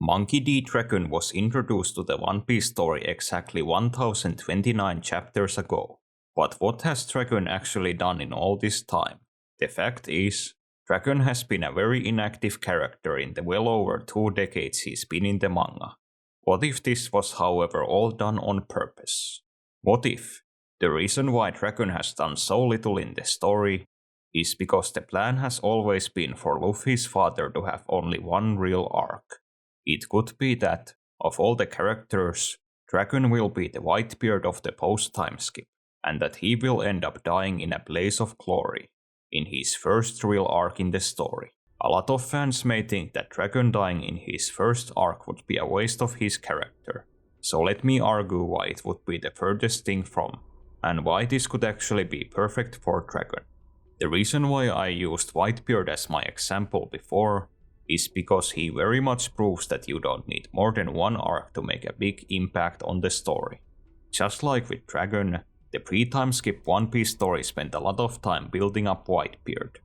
Monkey D. Dragon was introduced to the One Piece story exactly 1029 chapters ago. But what has Dragon actually done in all this time? The fact is, Dragon has been a very inactive character in the well over 2 decades he's been in the manga. What if this was however all done on purpose? What if the reason why Dragon has done so little in the story is because the plan has always been for Luffy's father to have only one real arc? It could be that, of all the characters, Dragon will be the Whitebeard of the post-time skip, and that he will end up dying in a blaze of glory, in his first real arc in the story. A lot of fans may think that Dragon dying in his first arc would be a waste of his character, so let me argue why it would be the furthest thing from, and why this could actually be perfect for Dragon. The reason why I used Whitebeard as my example before is because he very much proves that you don't need more than one arc to make a big impact on the story. Just like with Dragon, the pre-time skip One Piece story spent a lot of time building up Whitebeard,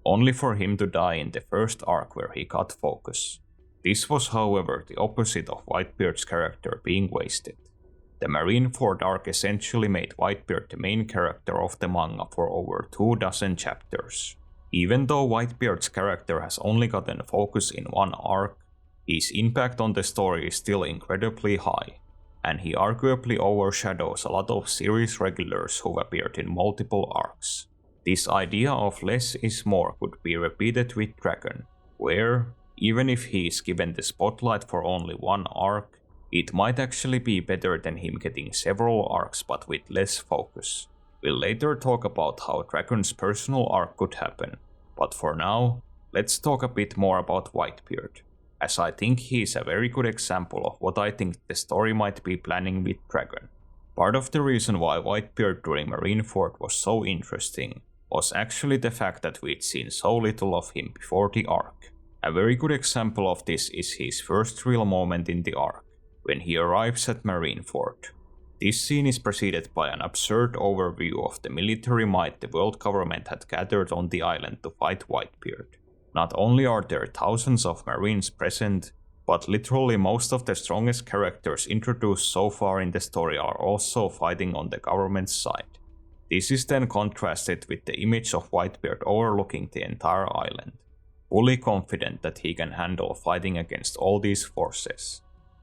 only for him to die in the first arc where he got focus. This was however the opposite of Whitebeard's character being wasted. The Marineford arc essentially made Whitebeard the main character of the manga for over 24 chapters. Even though Whitebeard's character has only gotten focus in one arc, his impact on the story is still incredibly high, and he arguably overshadows a lot of series regulars who appeared in multiple arcs. This idea of less is more could be repeated with Dragon, where, even if he is given the spotlight for only one arc, it might actually be better than him getting several arcs but with less focus. We'll later talk about how Dragon's personal arc could happen, but for now, let's talk a bit more about Whitebeard, as I think he is a very good example of what I think the story might be planning with Dragon. Part of the reason why Whitebeard during Marineford was so interesting was actually the fact that we'd seen so little of him before the arc. A very good example of this is his first real moment in the arc, when he arrives at Marineford. This scene is preceded by an absurd overview of the military might the world government had gathered on the island to fight Whitebeard. Not only are there thousands of marines present, but literally most of the strongest characters introduced so far in the story are also fighting on the government's side. This is then contrasted with the image of Whitebeard overlooking the entire island, fully confident that he can handle fighting against all these forces.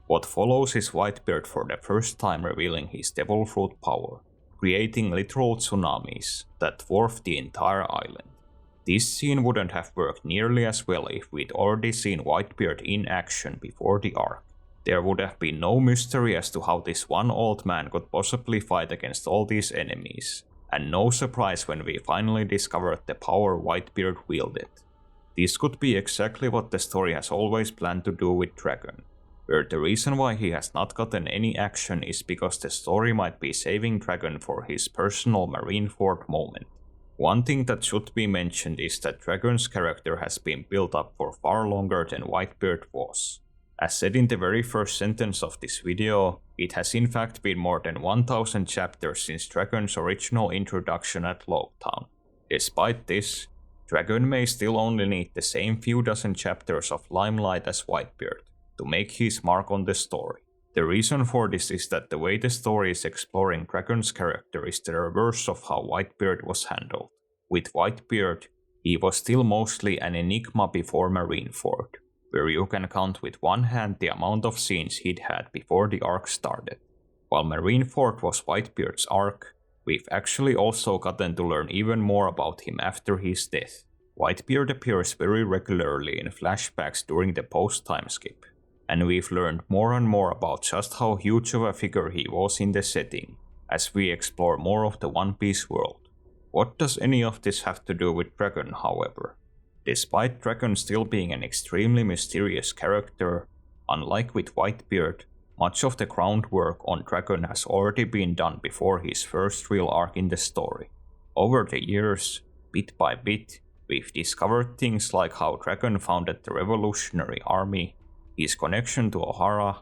What follows is Whitebeard for the first time revealing his devil fruit power, creating literal tsunamis that dwarf the entire island. This scene wouldn't have worked nearly as well if we'd already seen Whitebeard in action before the arc. There would have been no mystery as to how this one old man could possibly fight against all these enemies, and no surprise when we finally discovered the power Whitebeard wielded. This could be exactly what the story has always planned to do with Dragon, where the reason why he has not gotten any action is because the story might be saving Dragon for his personal Marineford moment. One thing that should be mentioned is that Dragon's character has been built up for far longer than Whitebeard was. As said in the very first sentence of this video, it has in fact been more than 1000 chapters since Dragon's original introduction at Logtown. Despite this, Dragon may still only need the same few dozen chapters of limelight as Whitebeard to make his mark on the story. The reason for this is that the way the story is exploring Dragon's character is the reverse of how Whitebeard was handled. With Whitebeard, he was still mostly an enigma before Marineford, where you can count with one hand the amount of scenes he'd had before the arc started. While Marineford was Whitebeard's arc, we've actually also gotten to learn even more about him after his death. Whitebeard appears very regularly in flashbacks during the post-time skip, and we've learned more and more about just how huge of a figure he was in the setting, as we explore more of the One Piece world. What does any of this have to do with Dragon, however? Despite Dragon still being an extremely mysterious character, unlike with Whitebeard, much of the groundwork on Dragon has already been done before his first real arc in the story. Over the years, bit by bit, we've discovered things like how Dragon founded the Revolutionary Army, his connection to Ohara,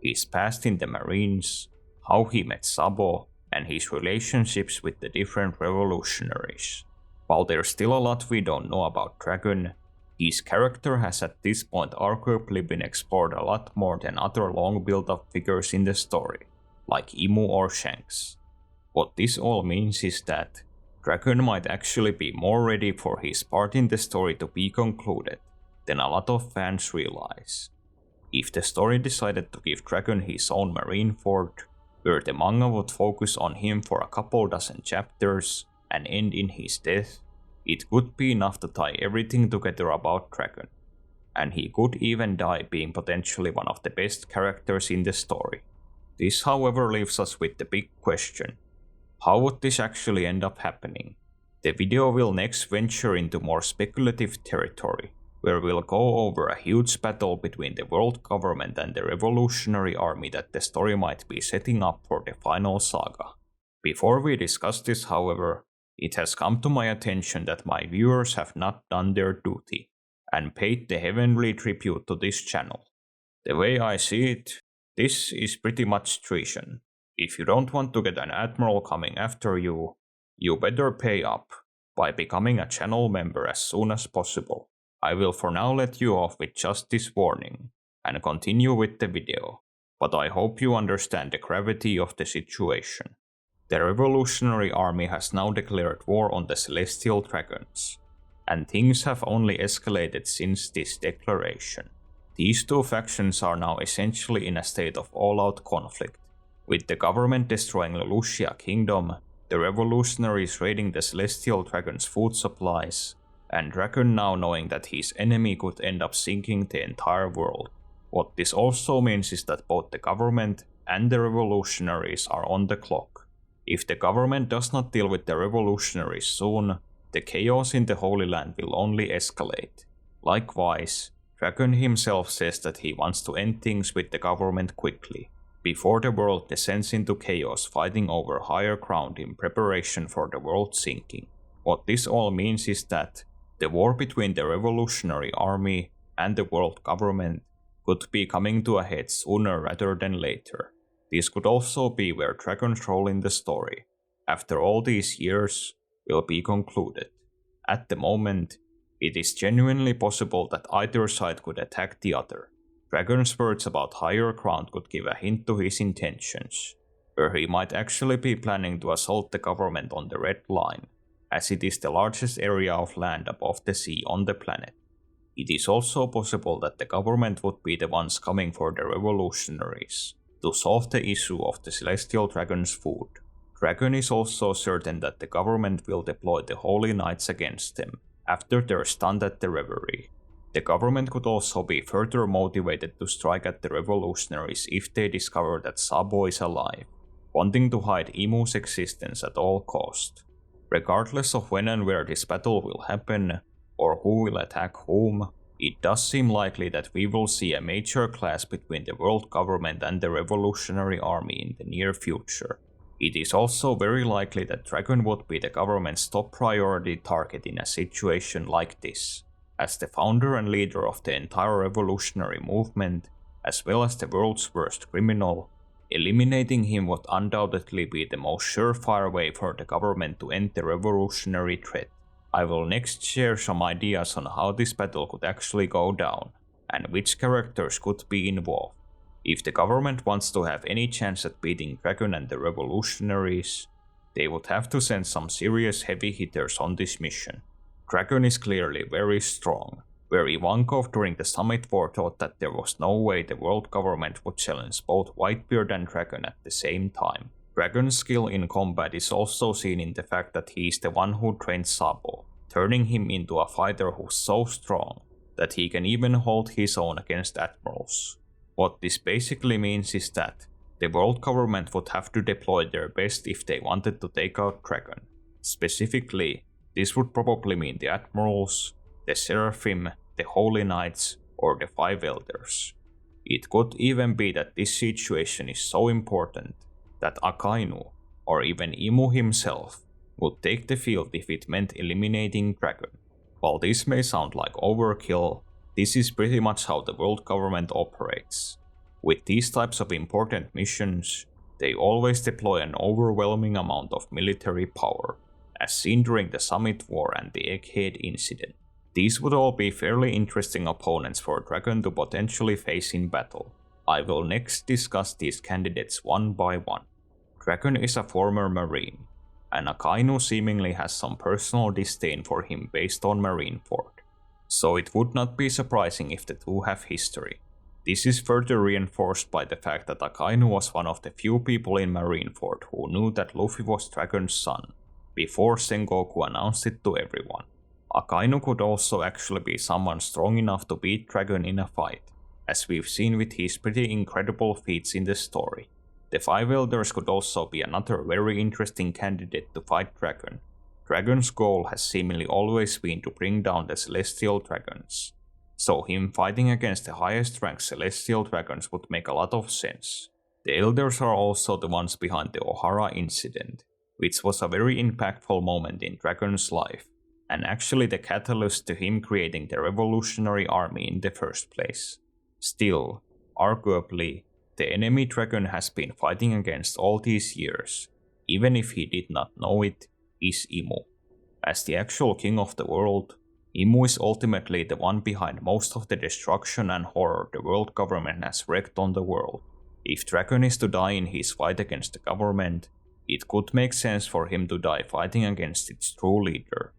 his past in the Marines, how he met Sabo, and his relationships with the different revolutionaries. While there's still a lot we don't know about Dragon, His character has at this point arguably been explored a lot more than other long build-up figures in the story, like Imu or Shanks. What this all means is that Dragon might actually be more ready for his part in the story to be concluded than a lot of fans realize. If the story decided to give Dragon his own Marineford, where the manga would focus on him for a couple dozen chapters and end in his death, it could be enough to tie everything together about Dragon, and he could even die being potentially one of the best characters in the story. This however leaves us with the big question: how would this actually end up happening? The video will next venture into more speculative territory, where we'll go over a huge battle between the world government and the revolutionary army that the story might be setting up for the final saga. Before we discuss this, however, it has come to my attention that my viewers have not done their duty and paid the heavenly tribute to this channel. The way I see it, this is pretty much treason. If you don't want to get an admiral coming after you, you better pay up by becoming a channel member as soon as possible. I will for now let you off with just this warning and continue with the video, but I hope you understand the gravity of the situation. The revolutionary army has now declared war on the celestial dragons, and things have only escalated since this declaration. These two factions are now essentially in a state of all-out conflict, with the government destroying Lucia Kingdom, the revolutionaries raiding the celestial dragons' food supplies, and Dragon now knowing that his enemy could end up sinking the entire world. What this also means is that both the government and the revolutionaries are on the clock. If the government does not deal with the revolutionaries soon, the chaos in the Holy Land will only escalate. Likewise, Dragon himself says that he wants to end things with the government quickly, before the world descends into chaos fighting over higher ground in preparation for the world sinking. What this all means is that the war between the revolutionary army and the world government could be coming to a head sooner rather than later. This could also be where Dragon's role in the story, after all these years, will be concluded. At the moment, it is genuinely possible that either side could attack the other. Dragon's words about higher ground could give a hint to his intentions, where he might actually be planning to assault the government on the Red Line, as it is the largest area of land above the sea on the planet. It is also possible that the government would be the ones coming for the revolutionaries, to solve the issue of the celestial dragon's food. Dragon is also certain that the government will deploy the Holy Knights against them, after they're stunned at the reverie. The government could also be further motivated to strike at the revolutionaries if they discover that Sabo is alive, wanting to hide Imu's existence at all cost. Regardless of when and where this battle will happen, or who will attack whom, it does seem likely that we will see a major clash between the world government and the revolutionary army in the near future. It is also very likely that Dragon would be the government's top priority target in a situation like this, as the founder and leader of the entire revolutionary movement, as well as the world's worst criminal. Eliminating him would undoubtedly be the most surefire way for the government to end the revolutionary threat. I will next share some ideas on how this battle could actually go down, and which characters could be involved. If the government wants to have any chance at beating Dragon and the revolutionaries, they would have to send some serious heavy hitters on this mission. Dragon is clearly very strong, where Ivankov during the Summit War thought that there was no way the world government would challenge both Whitebeard and Dragon at the same time. Dragon's skill in combat is also seen in the fact that he is the one who trained Sabo, turning him into a fighter who's so strong that he can even hold his own against admirals. What this basically means is that the world government would have to deploy their best if they wanted to take out Dragon. Specifically, this would probably mean the admirals, the Seraphim, the Holy Knights, or the Five Elders. It could even be that this situation is so important that Akainu, or even Imu himself, would take the field if it meant eliminating Dragon. While this may sound like overkill, this is pretty much how the world government operates. With these types of important missions, they always deploy an overwhelming amount of military power, as seen during the Summit War and the Egghead incident. These would all be fairly interesting opponents for Dragon to potentially face in battle. I will next discuss these candidates one by one. Dragon is a former Marine, and Akainu seemingly has some personal disdain for him based on Marineford, so it would not be surprising if the two have history. This is further reinforced by the fact that Akainu was one of the few people in Marineford who knew that Luffy was Dragon's son, before Sengoku announced it to everyone. Akainu could also actually be someone strong enough to beat Dragon in a fight, as we've seen with his pretty incredible feats in the story. The Five Elders could also be another very interesting candidate to fight Dragon. Dragon's goal has seemingly always been to bring down the Celestial Dragons, so him fighting against the highest ranked Celestial Dragons would make a lot of sense. The Elders are also the ones behind the Ohara incident, which was a very impactful moment in Dragon's life, and actually the catalyst to him creating the revolutionary army in the first place. Still, arguably, the enemy Dragon has been fighting against all these years, even if he did not know it, is Imu. As the actual king of the world, Imu is ultimately the one behind most of the destruction and horror the world government has wreaked on the world. If Dragon is to die in his fight against the government, it could make sense for him to die fighting against its true leader,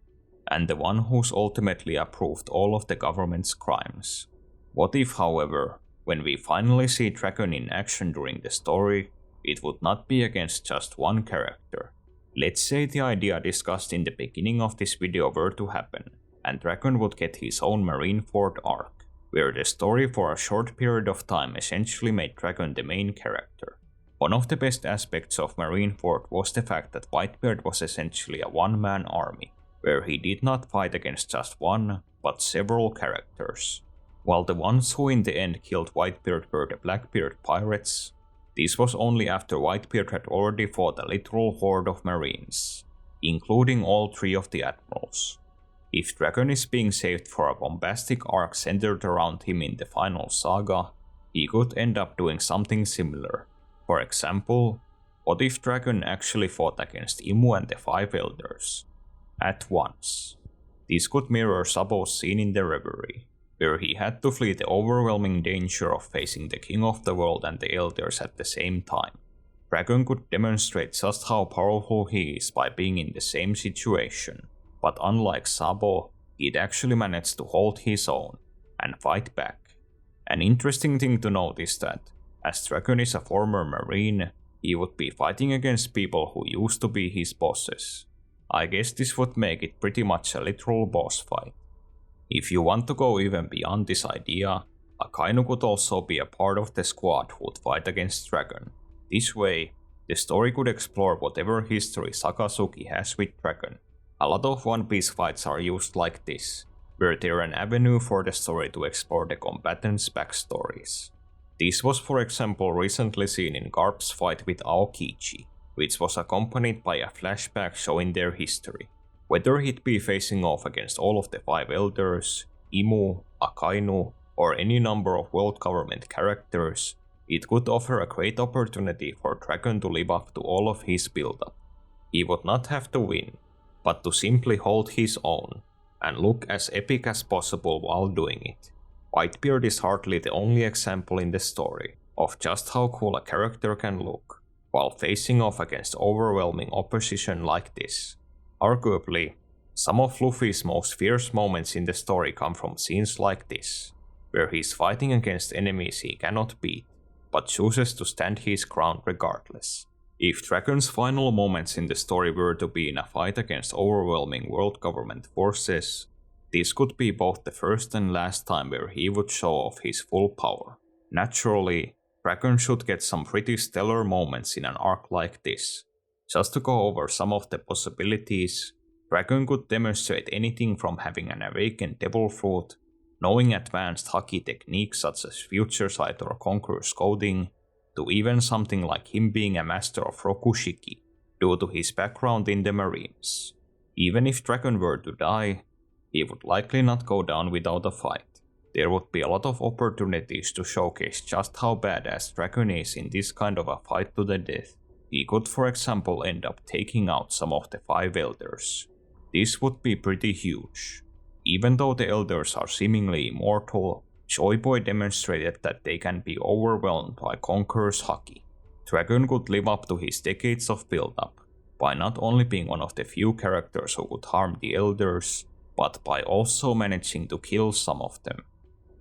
and the one who's ultimately approved all of the government's crimes. What if, however, when we finally see Dragon in action during the story, it would not be against just one character? Let's say the idea discussed in the beginning of this video were to happen, and Dragon would get his own Marineford arc, where the story for a short period of time essentially made Dragon the main character. One of the best aspects of Marineford was the fact that Whitebeard was essentially a one-man army, where he did not fight against just one, but several characters. While the ones who in the end killed Whitebeard were the Blackbeard pirates, this was only after Whitebeard had already fought a literal horde of marines, including all three of the admirals. If Dragon is being saved for a bombastic arc centered around him in the final saga, he could end up doing something similar. For example, what if Dragon actually fought against Imu and the Five Elders at once? This could mirror Sabo's scene in the Reverie, where he had to flee the overwhelming danger of facing the King of the World and the Elders at the same time. Dragon could demonstrate just how powerful he is by being in the same situation, but unlike Sabo, he'd actually managed to hold his own and fight back. An interesting thing to note is that, as Dragon is a former Marine, he would be fighting against people who used to be his bosses. I guess this would make it pretty much a literal boss fight. If you want to go even beyond this idea, Akainu could also be a part of the squad who would fight against Dragon. This way, the story could explore whatever history Sakazuki has with Dragon. A lot of One Piece fights are used like this, where they're an avenue for the story to explore the combatants' backstories. This was for example recently seen in Garp's fight with Aokichi, which was accompanied by a flashback showing their history. Whether he'd be facing off against all of the Five Elders, Imu, Akainu, or any number of world government characters, it could offer a great opportunity for Dragon to live up to all of his build-up. He would not have to win, but to simply hold his own, and look as epic as possible while doing it. Whitebeard is hardly the only example in the story of just how cool a character can look, while facing off against overwhelming opposition like this. Arguably, some of Luffy's most fierce moments in the story come from scenes like this, where he's fighting against enemies he cannot beat, but chooses to stand his ground regardless. If Dragon's final moments in the story were to be in a fight against overwhelming world government forces, this could be both the first and last time where he would show off his full power. Naturally, Dragon should get some pretty stellar moments in an arc like this. Just to go over some of the possibilities, Dragon could demonstrate anything from having an awakened devil fruit, knowing advanced haki techniques such as Future Sight or Conqueror's Coding, to even something like him being a master of Rokushiki, due to his background in the Marines. Even if Dragon were to die, he would likely not go down without a fight. There would be a lot of opportunities to showcase just how badass Dragon is in this kind of a fight to the death. He could for example end up taking out some of the Five Elders. This would be pretty huge. Even though the elders are seemingly immortal, Joy Boy demonstrated that they can be overwhelmed by Conqueror's haki. Dragon could live up to his decades of build-up, by not only being one of the few characters who could harm the elders, but by also managing to kill some of them.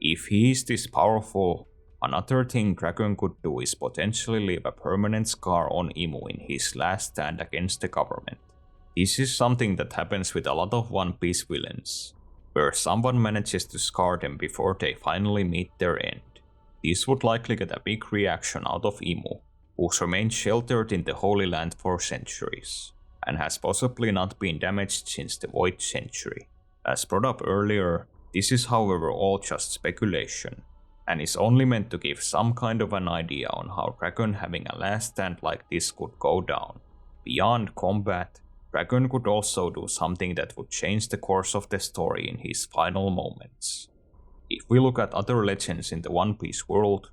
If he is this powerful, another thing Dragon could do is potentially leave a permanent scar on Imu in his last stand against the government. This is something that happens with a lot of One Piece villains, where someone manages to scar them before they finally meet their end. This would likely get a big reaction out of Imu, who's remained sheltered in the Holy Land for centuries, and has possibly not been damaged since the Void Century. As brought up earlier, this is however all just speculation, and is only meant to give some kind of an idea on how Dragon having a last stand like this could go down. Beyond combat, Dragon could also do something that would change the course of the story in his final moments. If we look at other legends in the One Piece world,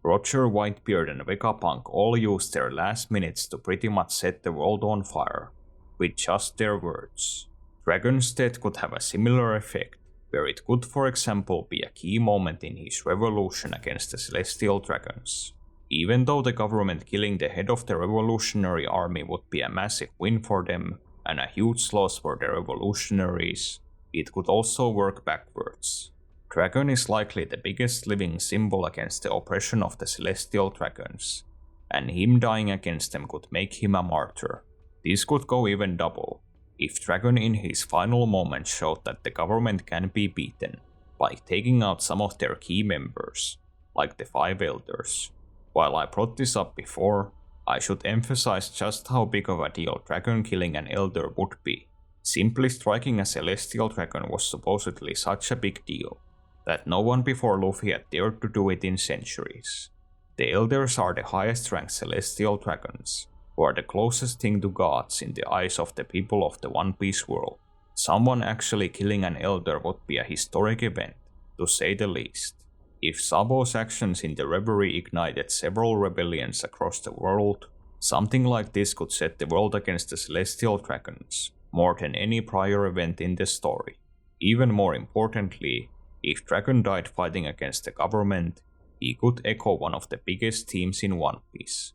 Roger, Whitebeard and Vegapunk all used their last minutes to pretty much set the world on fire, with just their words. Dragon's death could have a similar effect, where it could for example be a key moment in his revolution against the Celestial Dragons. Even though the government killing the head of the revolutionary army would be a massive win for them and a huge loss for the revolutionaries, it could also work backwards. Dragon is likely the biggest living symbol against the oppression of the Celestial Dragons, and him dying against them could make him a martyr. This could go even double, if Dragon in his final moments showed that the government can be beaten by taking out some of their key members, like the 5 elders. While I brought this up before, I should emphasize just how big of a deal Dragon killing an elder would be. Simply striking a Celestial Dragon was supposedly such a big deal that no one before Luffy had dared to do it in centuries. The elders are the highest ranked Celestial Dragons, who are the closest thing to gods in the eyes of the people of the One Piece world. Someone actually killing an elder would be a historic event, to say the least. If Sabo's actions in the Reverie ignited several rebellions across the world, something like this could set the world against the Celestial Dragons, more than any prior event in the story. Even more importantly, if Dragon died fighting against the government, he could echo one of the biggest themes in One Piece.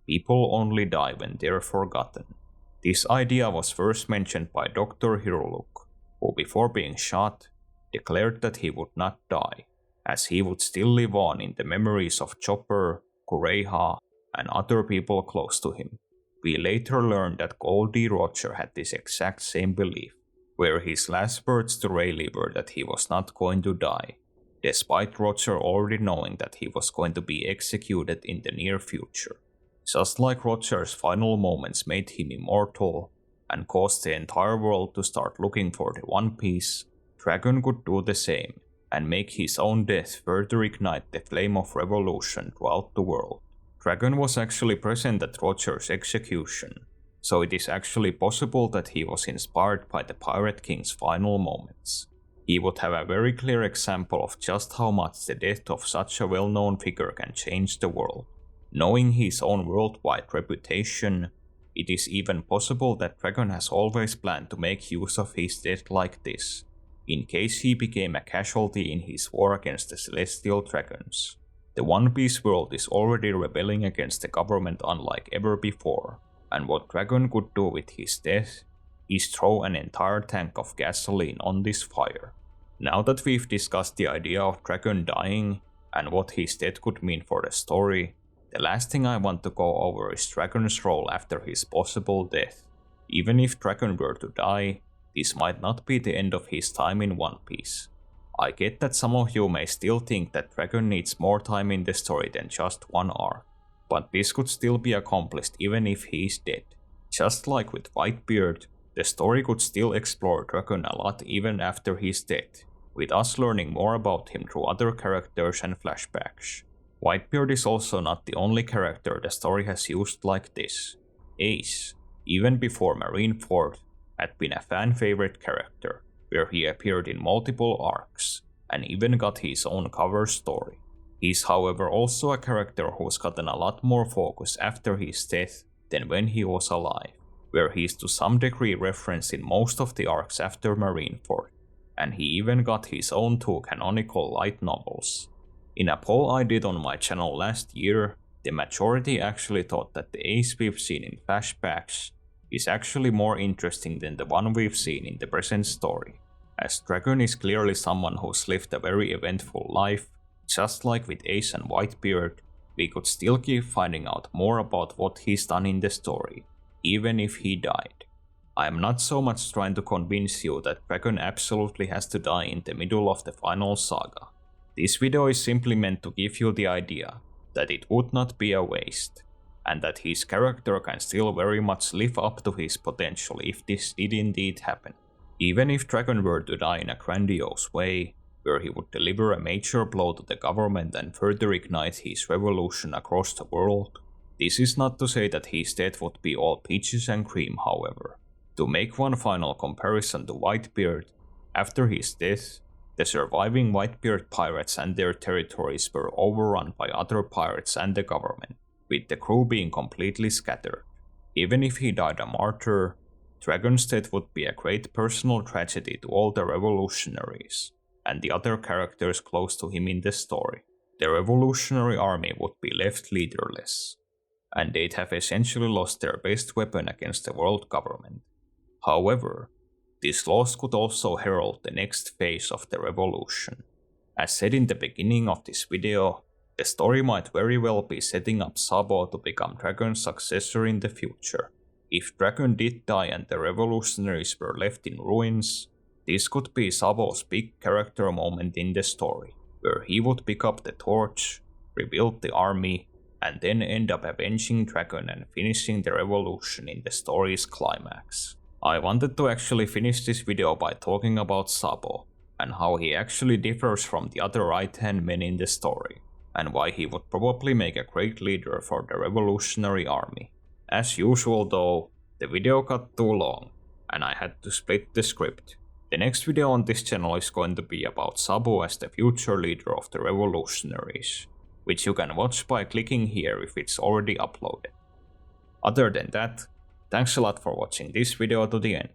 People only die when they're forgotten. This idea was first mentioned by Dr. Hiroluk, who before being shot, declared that he would not die, as he would still live on in the memories of Chopper, Kureha, and other people close to him. We later learned that Goldie Roger had this exact same belief, where his last words to Rayleigh were that he was not going to die, despite Roger already knowing that he was going to be executed in the near future. Just like Roger's final moments made him immortal and caused the entire world to start looking for the One Piece, Dragon could do the same and make his own death further ignite the flame of revolution throughout the world. Dragon was actually present at Roger's execution, so it is actually possible that he was inspired by the Pirate King's final moments. He would have a very clear example of just how much the death of such a well-known figure can change the world. Knowing his own worldwide reputation, it is even possible that Dragon has always planned to make use of his death like this, in case he became a casualty in his war against the Celestial Dragons. The One Piece world is already rebelling against the government unlike ever before, and what Dragon could do with his death is throw an entire tank of gasoline on this fire. Now that we've discussed the idea of Dragon dying and what his death could mean for the story, the last thing I want to go over is Dragon's role after his possible death. Even if Dragon were to die, this might not be the end of his time in One Piece. I get that some of you may still think that Dragon needs more time in the story than just one arc, but this could still be accomplished even if he is dead. Just like with Whitebeard, the story could still explore Dragon a lot even after his death, with us learning more about him through other characters and flashbacks. Whitebeard is also not the only character the story has used like this. Ace, even before Marineford, had been a fan favorite character, where he appeared in multiple arcs, and even got his own cover story. He's however also a character who's gotten a lot more focus after his death than when he was alive, where he's to some degree referenced in most of the arcs after Marineford. and he even got his own 2 canonical light novels. In a poll I did on my channel last year, the majority actually thought that the Ace we've seen in flashbacks is actually more interesting than the one we've seen in the present story, as Dragon is clearly someone who's lived a very eventful life. Just like with Ace and Whitebeard, we could still keep finding out more about what he's done in the story, even if he died. I am not so much trying to convince you that Dragon absolutely has to die in the middle of the final saga. This video is simply meant to give you the idea that it would not be a waste, and that his character can still very much live up to his potential if this did indeed happen. Even if Dragon were to die in a grandiose way, where he would deliver a major blow to the government and further ignite his revolution across the world, this is not to say that his death would be all peaches and cream, however. To make one final comparison to Whitebeard, after his death, the surviving Whitebeard pirates and their territories were overrun by other pirates and the government, with the crew being completely scattered. Even if he died a martyr, Dragon's death would be a great personal tragedy to all the revolutionaries and the other characters close to him in the story. The revolutionary army would be left leaderless, and they'd have essentially lost their best weapon against the world government. However, this loss could also herald the next phase of the revolution. As said in the beginning of this video, the story might very well be setting up Sabo to become Dragon's successor in the future. If Dragon did die and the revolutionaries were left in ruins, this could be Sabo's big character moment in the story, where he would pick up the torch, rebuild the army, and then end up avenging Dragon and finishing the revolution in the story's climax. I wanted to actually finish this video by talking about Sabo, and how he actually differs from the other right-hand men in the story, and why he would probably make a great leader for the revolutionary army. As usual though, the video got too long, and I had to split the script. The next video on this channel is going to be about Sabo as the future leader of the revolutionaries, which you can watch by clicking here if it's already uploaded. Other than that, thanks a lot for watching this video to the end.